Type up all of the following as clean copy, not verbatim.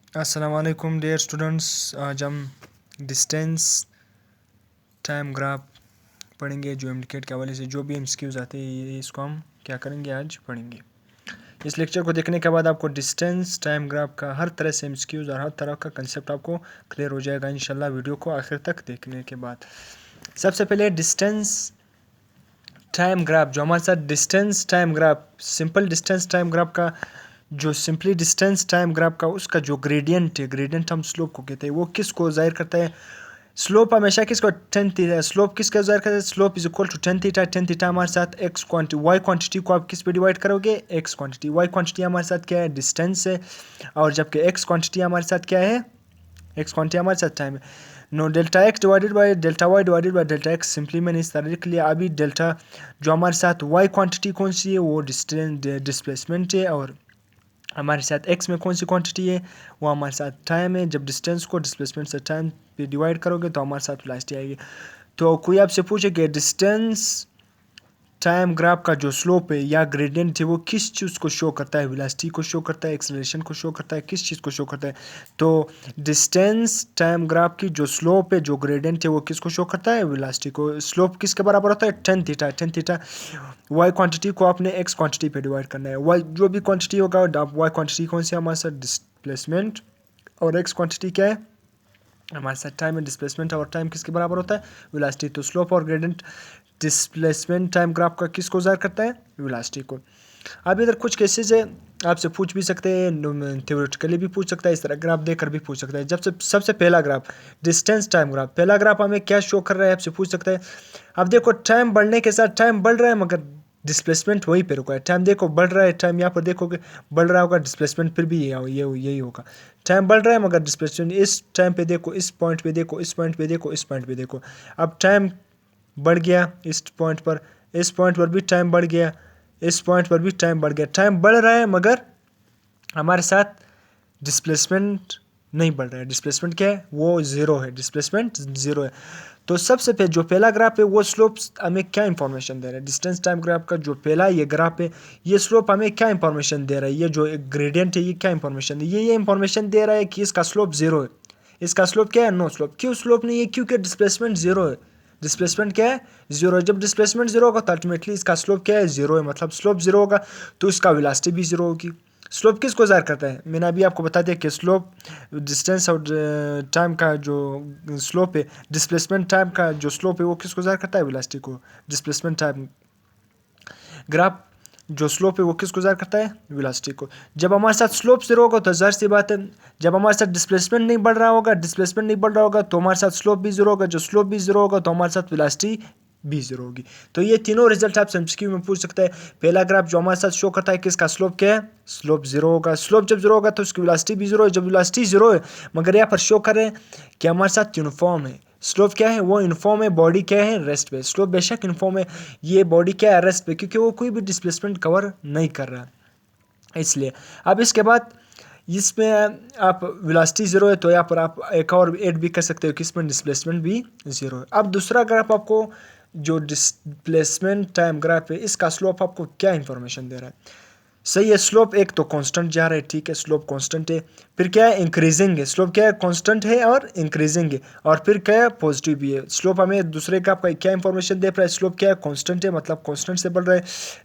अस्सलाम वालेकुम dear students. आज हम डिस्टेंस टाइम ग्राफ पढ़ेंगे। जो इंडिकेट के हवाले से जो भी एमसीक्यूज आते हैं ये इसको हम क्या करेंगे, आज पढ़ेंगे। इस लेक्चर को देखने के बाद आपको डिस्टेंस टाइम ग्राफ का हर तरह से एमसीक्यूज और हर तरह का कंसेप्ट आपको क्लियर हो जाएगा इंशाल्लाह, वीडियो को आखिर तक देखने के बाद। सबसे पहले डिस्टेंस टाइम ग्राफ, जो हमारे साथ distance time graph, simple distance time graph का जो सिंपली डिस्टेंस टाइम ग्राफ का उसका जो ग्रेडियंट है, ग्रेडियंट हम स्लोप को कहते हैं, वो किसको जाहिर करता है? स्लोप हमेशा किसको टेन थीटा, स्लोप किसका जाहिर करता है? Slope is equal to tan theta. Tan theta हमारे साथ एक्स क्वांटिटी, वाई क्वांटिटी को आप किस पे डिवाइड करोगे? X quantity. वाई क्वांटिटी हमारे साथ क्या है? डिस्टेंस है। और जबकि एक्स क्वांटिटी हमारे साथ क्या है? एक्स क्वांटिटी हमारे साथ टाइम है। No delta x divided by delta y divided by delta x, simply मैंने इस तरह लिख लिया। अभी डेल्टा जो हमारे साथ वाई क्वांटिटी कौन सी है? वो डिस्टेंस डिस्प्लेसमेंट है। और हमारे साथ एक्स में कौन सी क्वांटिटी है? वो हमारे साथ टाइम है। जब डिस्टेंस को डिस्प्लेसमेंट से टाइम पे डिवाइड करोगे तो हमारे साथ वेलोसिटी आएगी। तो कोई आपसे पूछे कि डिस्टेंस टाइम ग्राफ का जो स्लोप है या ग्रेडियंट है वो किस चीज़ को शो करता है? वेलोसिटी को शो करता है, एक्सेलरेशन को शो करता है, किस चीज़ को शो करता है? तो डिस्टेंस टाइम ग्राफ की जो स्लोप है, जो ग्रेडियंट है, वो किसको शो करता है? वेलोसिटी को। स्लोप किसके बराबर होता है? Tan theta. Tan theta y quantity को आपने एक्स क्वांटिटी पे डिवाइड करना है। वाई जो भी क्वांटिटी होगा, वाई क्वांटिटी कौन सी है हमारे साथ? डिस्प्लेसमेंट। और एक्स क्वांटिटी क्या है हमारे साथ? टाइम है। डिस्प्लेसमेंट और टाइम किसके बराबर होता है? वेलोसिटी। तो स्लोप और ग्रेडियंट डिस्प्लेसमेंट टाइम ग्राफ का किसको जाहिर करता है? वेलोसिटी को। अब इधर कुछ केसेस है, आपसे पूछ भी सकते हैं, थ्योरेटिकली भी पूछ सकता है, इस तरह ग्राफ देखकर भी पूछ सकता है। जब से सबसे पहला ग्राफ डिस्टेंस टाइम ग्राफ, पहला ग्राफ हमें क्या शो कर रहा है आपसे पूछ सकता है। अब देखो टाइम बढ़ने के साथ टाइम बढ़ रहा है मगर डिस्प्लेसमेंट वहीं पे रुका है। टाइम देखो बढ़ रहा है, टाइम यहाँ पर देखोगे बढ़ रहा होगा, डिस्प्लेसमेंट फिर भी यही होगा। टाइम बढ़ रहा है मगर डिस्प्लेसमेंट, इस टाइम पे देखो, इस पॉइंट पे देखो, इस पॉइंट पे देखो, इस पॉइंट पे देखो। अब टाइम बढ़ गया इस पॉइंट पर, इस पॉइंट पर भी टाइम बढ़ गया, इस पॉइंट पर भी टाइम बढ़ गया। टाइम बढ़ रहा है मगर हमारे साथ डिस्प्लेसमेंट नहीं बढ़ रहा है। डिस्प्लेसमेंट क्या है? वो ज़ीरो है, डिस्प्लेसमेंट ज़ीरो है। तो सबसे पहले जो पहला ग्राफ है वो स्लोप हमें क्या इंफॉर्मेशन दे रहा है? डिस्टेंस टाइम ग्राफ का जो पहला ये ग्राफ है, ये स्लोप हमें क्या इंफॉर्मेशन दे रहा है? ये जो ग्रेडियंट है ये क्या इंफॉर्मेशन है? ये इंफॉर्मेशन दे रहा है कि इसका स्लोप ज़ीरो है। इसका स्लोप क्या है? No slope. क्यों स्लोप नहीं है? क्योंकि डिस्प्लेसमेंट ज़ीरो है। डिस्प्लेसमेंट क्या है? ज़ीरो है। जब डिस्प्लेसमेंट ज़ीरो होगा तो अल्टीमेटली इसका स्लोप क्या है? ज़ीरो है। मतलब स्लोप ज़ीरो होगा तो इसका वेलोसिटी भी ज़ीरो होगी। स्लोप किसको ज़ाहिर करता है? मैंने अभी आपको बता दिया कि स्लोप डिस्टेंस और टाइम का जो स्लोप है, डिस्प्लेसमेंट टाइम का जो स्लोप है वो किसको ज़ाहिर करता है? वेलोसिटी को। डिस्प्लेसमेंट टाइम ग्राफ जो स्लोप है वो किसको ज़ाहिर करता है? वेलोसिटी को। जब हमारे साथ स्लोप ज़ीरो होगा तो जाहिर सी बात है, जब हमारे साथ डिस्प्लेसमेंट नहीं बढ़ रहा होगा, डिस्प्लेसमेंट नहीं बढ़ रहा होगा तो हमारे साथ स्लोप भी ज़ीरो होगा। जो स्लोप भी ज़ीरो होगा तो हमारे साथ वेलोसिटी भी ज़ीरो होगी। तो ये तीनों रिजल्ट आप एमसीक्यू में पूछ सकते हैं। पहला ग्राफ जो हमारे साथ शो करता है कि इसका स्लोप क्या है? स्लोप ज़ीरो होगा। स्लोप जब ज़ीरो होगा तो उसकी वेलोसिटी भी ज़ीरो है। जब वेलोसिटी ज़ीरो है मगर यहाँ पर शो कर रहे हैं कि हमारे साथ यूनिफॉर्म है। स्लोप क्या है? वो यूनिफॉर्म है। बॉडी क्या है? रेस्ट पे। स्लोप बेशक यूनिफॉर्म है, ये बॉडी क्या है? रेस्ट पे, क्योंकि वो कोई भी डिस्प्लेसमेंट कवर नहीं कर रहा है इसलिए। अब इसके बाद इसमें आप वेलोसिटी ज़ीरो है तो यहाँ पर आप एक और ऐड भी कर सकते हो कि इसमें डिस्प्लेसमेंट भी ज़ीरो है। अब दूसरा ग्राफ आपको जो डिस्प्लेसमेंट टाइम ग्राफ है इसका स्लोप आपको क्या इंफॉर्मेशन दे रहा है? सही है। स्लोप एक तो कांस्टेंट जा रहा है, ठीक है, स्लोप कांस्टेंट है। फिर क्या है? इंक्रीजिंग है। स्लोप क्या है? कांस्टेंट है और इंक्रीजिंग है। और फिर क्या है? पॉजिटिव भी है। स्लोप हमें दूसरे का आपका क्या इंफॉर्मेशन दे रहा है? स्लोप क्या है? कांस्टेंट है, मतलब कांस्टेंट से बढ़ रहा है।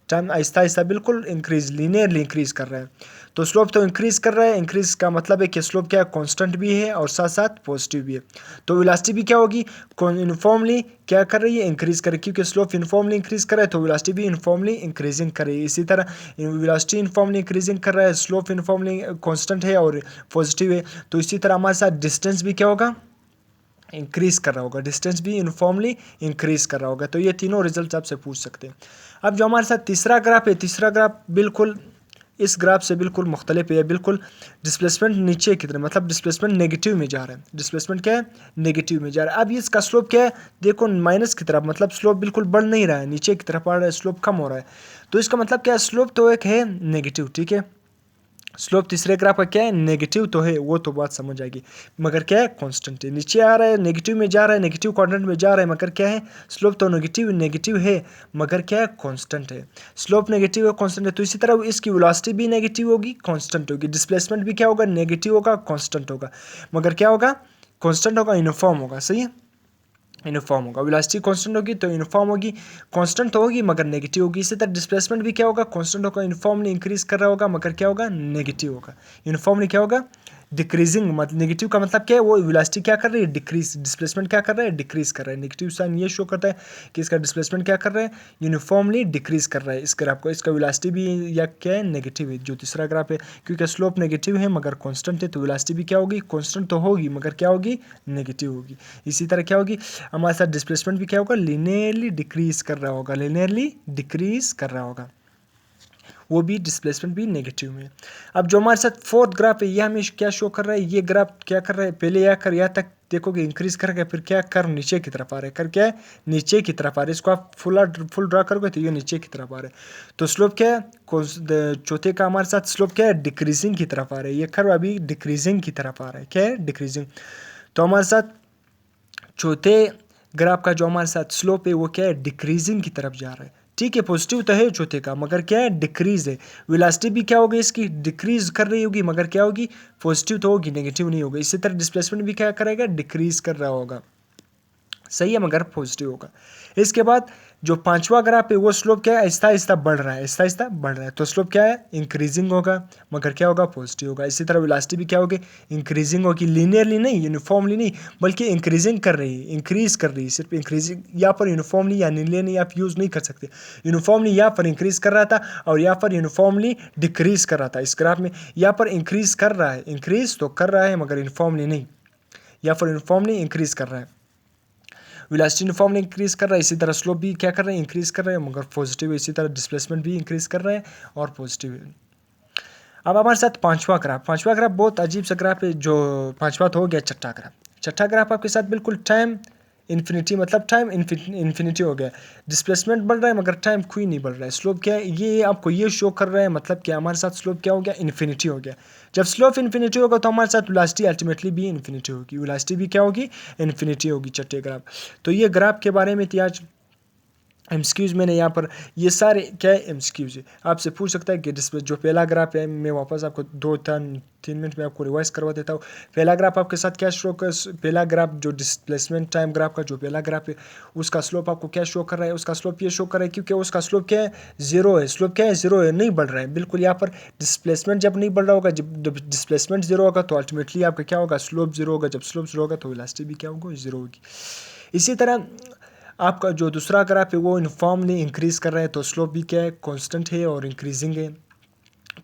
टाइम आहिस्ता आहिस्ता बिल्कुल इंक्रीज, लीनियरली इंक्रीज कर रहा है। तो स्लोप तो इंक्रीज कर रहा है। इंक्रीज का मतलब है कि स्लोप क्या है? कांस्टेंट भी है और साथ साथ पॉजिटिव भी है। तो वेलोसिटी भी क्या होगी? यूनिफॉर्मली क्या कर रही है? इंक्रीज कर रही है, क्योंकि स्लोप यूनिफॉर्मली इंक्रीज कर रहा है तो वेलोसिटी भी यूनिफॉर्मली इंक्रीजिंग कर रही है। इसी तरह वेलोसिटी यूनिफॉर्मली इंक्रीजिंग कर रहा है, स्लोप यूनिफॉर्मली कांस्टेंट है और पॉजिटिव है। तो इसी तरह हमारे साथ डिस्टेंस भी क्या होगा? इंक्रीज कर रहा होगा। डिस्टेंस भी यूनिफॉर्मली इंक्रीज कर रहा होगा। तो ये तीनों रिजल्ट आपसे पूछ सकते हैं। अब जो हमारे साथ तीसरा ग्राफ है, तीसरा ग्राफ बिल्कुल इस ग्राफ से बिल्कुल मुख्तलिफ है। बिल्कुल डिस्प्लेसमेंट नीचे की तरफ, मतलब डिस्प्लेसमेंट नेगेटिव में जा रहा है। डिस्प्लेसमेंट क्या है? नेगेटिव में जा रहा है। अब इसका स्लोप क्या है? देखो माइनस की तरफ, मतलब स्लोप बिल्कुल बढ़ नहीं रहा है, नीचे की तरफ आ रहा है, स्लोप कम हो रहा है। तो इसका मतलब क्या है? स्लोप तो एक है नेगेटिव, ठीक है। स्लोप तीसरे ग्राफ का क्या है, नेगेटिव तो है, वो तो बात समझ आएगी, मगर क्या है, कांस्टेंट है। नीचे आ रहा है, नेगेटिव में जा रहा है, नेगेटिव क्वाड्रेंट में जा रहा है, मगर क्या है, स्लोप तो नेगेटिव नेगेटिव है, मगर क्या है, कांस्टेंट है। स्लोप नेगेटिव है, कांस्टेंट है, तो इसी तरह इसकी वेलोसिटी भी नेगेटिव होगी, कांस्टेंट होगी। डिस्प्लेसमेंट भी क्या होगा, नेगेटिव होगा, कांस्टेंट होगा, मगर क्या होगा, कांस्टेंट होगा, यूनिफॉर्म होगा। सही है, यूनिफॉर्म होगा। वेलोसिटी कांस्टेंट होगी तो यूनिफॉर्म होगी, कांस्टेंट तो होगी मगर नेगेटिव होगी। इसी तरह डिस्प्लेसमेंट भी क्या होगा, कांस्टेंट होगा, यूनिफॉर्मली इंक्रीज कर रहा होगा, मगर क्या होगा, नेगेटिव होगा। यूनिफॉर्मली क्या होगा, डिक्रीजिंग। मतलब नेगेटिव का मतलब क्या है, वो वेलोसिटी क्या कर रही है, डिक्रीज। डिस्प्लेसमेंट क्या कर रहा है, डिक्रीज कर रहा है। नेगेटिव साइन ये शो करता है कि इसका डिस्प्लेसमेंट क्या कर रहा है, यूनिफॉर्मली डिक्रीज कर रहा है इस ग्राफ को। इसका वेलोसिटी भी या क्या है, नेगेटिव है, जो तीसरा ग्राफ है, क्योंकि स्लोप नेगेटिव है मगर कांस्टेंट है, तो वेलोसिटी भी क्या होगी, कांस्टेंट तो होगी मगर क्या होगी, नेगेटिव होगी। इसी तरह क्या होगी, हमारे साथ डिस्प्लेसमेंट भी क्या होगा, लीनियरली डिक्रीज कर रहा होगा, लीनियरली डिक्रीज कर रहा होगा, वो भी डिस्प्लेसमेंट भी नेगेटिव में। अब जो हमारे साथ फोर्थ ग्राफ है, ये हमें क्या शो कर रहा है, ये ग्राफ क्या कर रहा है, पहले या कर यहाँ तक देखोगे इंक्रीज करके, फिर क्या कर नीचे की तरफ आ रहा है, कर क्या है, नीचे की तरफ आ रहा है। इसको आप फुल ड्रा करोगे तो ये नीचे की तरफ आ रहा है। तो स्लोप क्या है, चौथे का हमारे साथ स्लोप क्या है, डिक्रीजिंग की तरफ आ रहा है। ये कर्व अभी डिक्रीजिंग की तरफ आ रहा है, क्या है, डिक्रीजिंग। तो हमारे साथ चौथे ग्राफ का जो हमारे साथ स्लोप है वो क्या है, डिक्रीजिंग की तरफ जा रहा है। ठीक है, पॉजिटिव तो है चौथे का मगर क्या है, डिक्रीज है। वेलोसिटी भी क्या होगी, इसकी डिक्रीज कर रही होगी, मगर क्या होगी, पॉजिटिव तो होगी, नेगेटिव नहीं होगी। इसी तरह डिस्प्लेसमेंट भी क्या करेगा, डिक्रीज कर रहा होगा। सही है, मगर पॉजिटिव होगा। इसके बाद जो पांचवा ग्राफ है वो स्लोप क्या है, आहिस्ता आहिस्ता बढ़ रहा है, आहिस्ता आहिस्ता बढ़ रहा है, तो स्लोप क्या है, इंक्रीजिंग होगा, मगर क्या होगा, पॉजिटिव होगा। इसी तरह वेलोसिटी भी क्या होगी, इंक्रीजिंग होगी, लीनियरली नहीं, यूनिफॉर्मली नहीं, बल्कि इंक्रीजिंग कर रही है, इंक्रीज कर रही है। सिर्फ इंक्रीजिंग यहाँ पर यूनिफॉर्मली या लीनियरली आप यूज़ नहीं कर सकते। यूनिफॉर्मली यहाँ पर इंक्रीज कर रहा था और यहाँ पर यूनिफॉर्मली डिक्रीज कर रहा था। इस ग्राफ में यहाँ पर इंक्रीज कर रहा है, इंक्रीज तो कर रहा है मगर यूनिफॉर्मली नहीं, यहाँ पर यूनिफॉर्मली इंक्रीज कर रहा है। वेलोसिटी यूनिफॉर्मली इंक्रीज कर रहा है, इसी तरह स्लोप भी क्या कर रहे हैं, इंक्रीज कर रहे हैं मगर पॉजिटिव है। इसी तरह डिस्प्लेसमेंट भी इंक्रीज कर रहा है और पॉजिटिव है। अब हमारे साथ पांचवा ग्राफ बहुत अजीब सा ग्राफ है। जो पांचवा तो हो गया, छठा ग्राफ आपके साथ बिल्कुल टाइम इन्फिनिटी, मतलब टाइम इन्फिनिटी हो गया। डिस्प्लेसमेंट बढ़ रहा है मगर टाइम कोई नहीं बढ़ रहा है। स्लोप क्या है, ये आपको ये शो कर रहा है, मतलब कि हमारे साथ स्लोप क्या हो गया, इन्फिनिटी हो गया। जब स्लोप इन्फिनिटी होगा तो हमारे साथ वेलोसिटी अल्टीमेटली भी इन्फिनिटी होगी, वेलोसिटी भी क्या होगी, इन्फिनिटी होगी, छठे ग्राफ। तो ये ग्राफ के बारे में थी आज एमसीक्यूज। मैंने यहाँ पर ये सारे क्या है, एमसीक्यूज है। आपसे पूछ सकता है कि जो पहला ग्राफ है, मैं वापस आपको 2-3 मिनट में आपको रिवाइज करवा देता हूँ। पहला ग्राफ आपके साथ क्या शो कर, पहला ग्राफ जो डिस्प्लेसमेंट टाइम ग्राफ का जो पहला ग्राफ है उसका स्लोप आपको क्या शो कर रहा है, उसका स्लोप ये शो कर रहा है क्योंकि उसका स्लोप क्या है, जीरो है। स्लोप क्या है, जीरो है, नहीं बढ़ रहा है बिल्कुल। यहाँ पर डिस्प्लेसमेंट जब नहीं बढ़ रहा होगा, जब डिस्प्लेसमेंट जीरो होगा तो अल्टीमेटली आपका क्या होगा, स्लोप जीरो होगा। जब स्लोप जीरो होगा तो वेलोसिटी भी क्या होगा, जीरो होगी। इसी तरह आपका जो दूसरा ग्राफ है वो यूनिफॉर्मली इंक्रीज कर रहा है, तो स्लोप भी क्या है, कांस्टेंट है और इंक्रीजिंग है,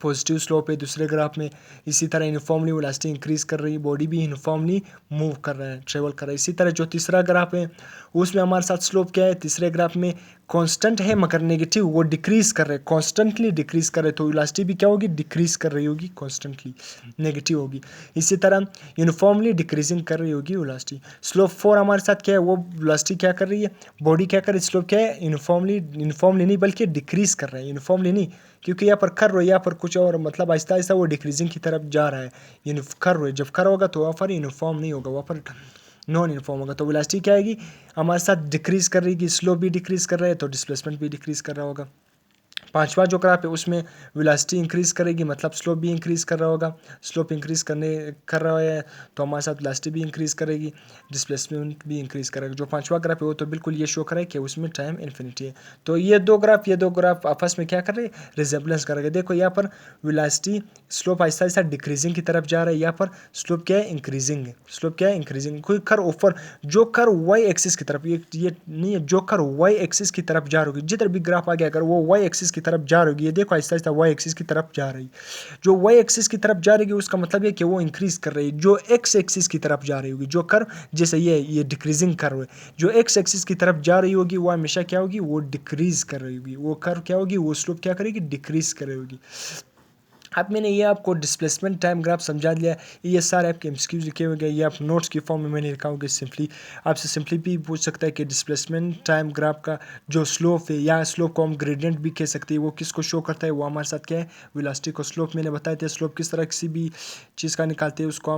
पॉजिटिव स्लोप है दूसरे ग्राफ में। इसी तरह यूनिफॉर्मली वेलोसिटी इंक्रीज कर रही है, बॉडी भी यूनिफॉर्मली मूव कर रहा है, ट्रेवल कर रहा है। इसी तरह जो तीसरा ग्राफ है उसमें हमारे साथ स्लोप क्या है, तीसरे ग्राफ में कांस्टेंट है मगर नेगेटिव, वो डिक्रीज कर रहे हैं, कॉन्स्टेंटली डिक्रीज कर रहे हैं, तो वेलोसिटी भी क्या होगी, डिक्रीज कर रही होगी, कॉन्स्टेंटली नेगेटिव होगी। इसी तरह यूनिफॉर्मली डिक्रीजिंग कर रही होगी वेलोसिटी। स्लोप 4 हमारे साथ क्या है, वो वेलोसिटी क्या कर रही है, बॉडी क्या कर रही है, स्लोप क्या है, यूनिफॉर्मली नहीं बल्कि डिक्रीज कर रहा है, यूनिफॉर्मली नहीं, क्योंकि यहाँ पर कर रहा है, यहाँ पर कुछ और, मतलब आहिस्ता आहिस्ता वो डिक्रीजिंग की तरफ जा रहा है। कर रहा है, जब कर होगा तो वहाँ पर यूनिफॉर्म नहीं होगा, वहाँ पर नॉन यूनिफॉर्म होगा, तो वेलोसिटी क्या आएगी, हमारे साथ डिक्रीज कर रही है, स्लोप भी डिक्रीज कर रहा है तो डिस्प्लेसमेंट भी डिक्रीज कर रहा होगा। पांचवा जो ग्राफ है उसमें वेलोसिटी इंक्रीज करेगी, मतलब स्लोप भी इंक्रीज कर रहा होगा। स्लोप इंक्रीज कर रहा है तो हमारे साथ वेलोसिटी भी इंक्रीज करेगी, डिस्प्लेसमेंट भी इंक्रीज करेगा। जो पांचवा ग्राफ है वो तो बिल्कुल ये शो कर रहा है कि उसमें टाइम इन्फिनिटी है। तो ये दो ग्राफ आपस में क्या कर रहे हैं, रिजेम्बलेंस कर रहे हैं। देखो यहाँ पर velocity slope Aahista Aahista decreasing की तरफ जा रहा है, यहाँ पर स्लोप क्या है, इंक्रीजिंग है। स्लोप क्या है, इंक्रीजिंग। कोई कर ऊपर जो कर वाई एक्सिस की तरफ, ये नहीं है, जो कर वाई एक्सिस की तरफ जा रही होगी, जिधर भी ग्राफ आ गया अगर वो वाई एक्सिस की तरफ जा रही होगी, ये देखो आहिस्ता आहिस्ता वाई एक्सिस की तरफ जा रही, जो वाई एक्सिस की तरफ जा रही है उसका मतलब है कि वो इंक्रीज कर रही है। जो एक्स एक्सिस की तरफ जा रही होगी, जो कर जैसे ये डिक्रीजिंग कर रही है, जो एक्स एक्सिस की तरफ जा रही होगी वो हमेशा क्या होगी, वो डिक्रीज कर रही होगी। वो कर क्या होगी, वो स्लोप क्या करेगी, डिक्रीज कर रही होगी। अब मैंने ये आपको डिस्प्लेसमेंट टाइम ग्राफ समझा दिया। ये सारे आपके एमसीक्यूज लिखे हुए गए, ये आप नोट्स की फॉर्म में मैंने लिखा होगा। सिंपली आपसे सिंपली भी पूछ सकता है कि डिस्प्लेसमेंट टाइम ग्राफ का जो स्लोप है, या स्लोप को हम ग्रेडियंट भी कह सकते हैं, वो किसको शो करता है, वो हमारे साथ क्या है, वेलोसिटी को। स्लोप मैंने बताया था, स्लोप किस तरह किसी भी चीज़ का निकालते हैं उसको हम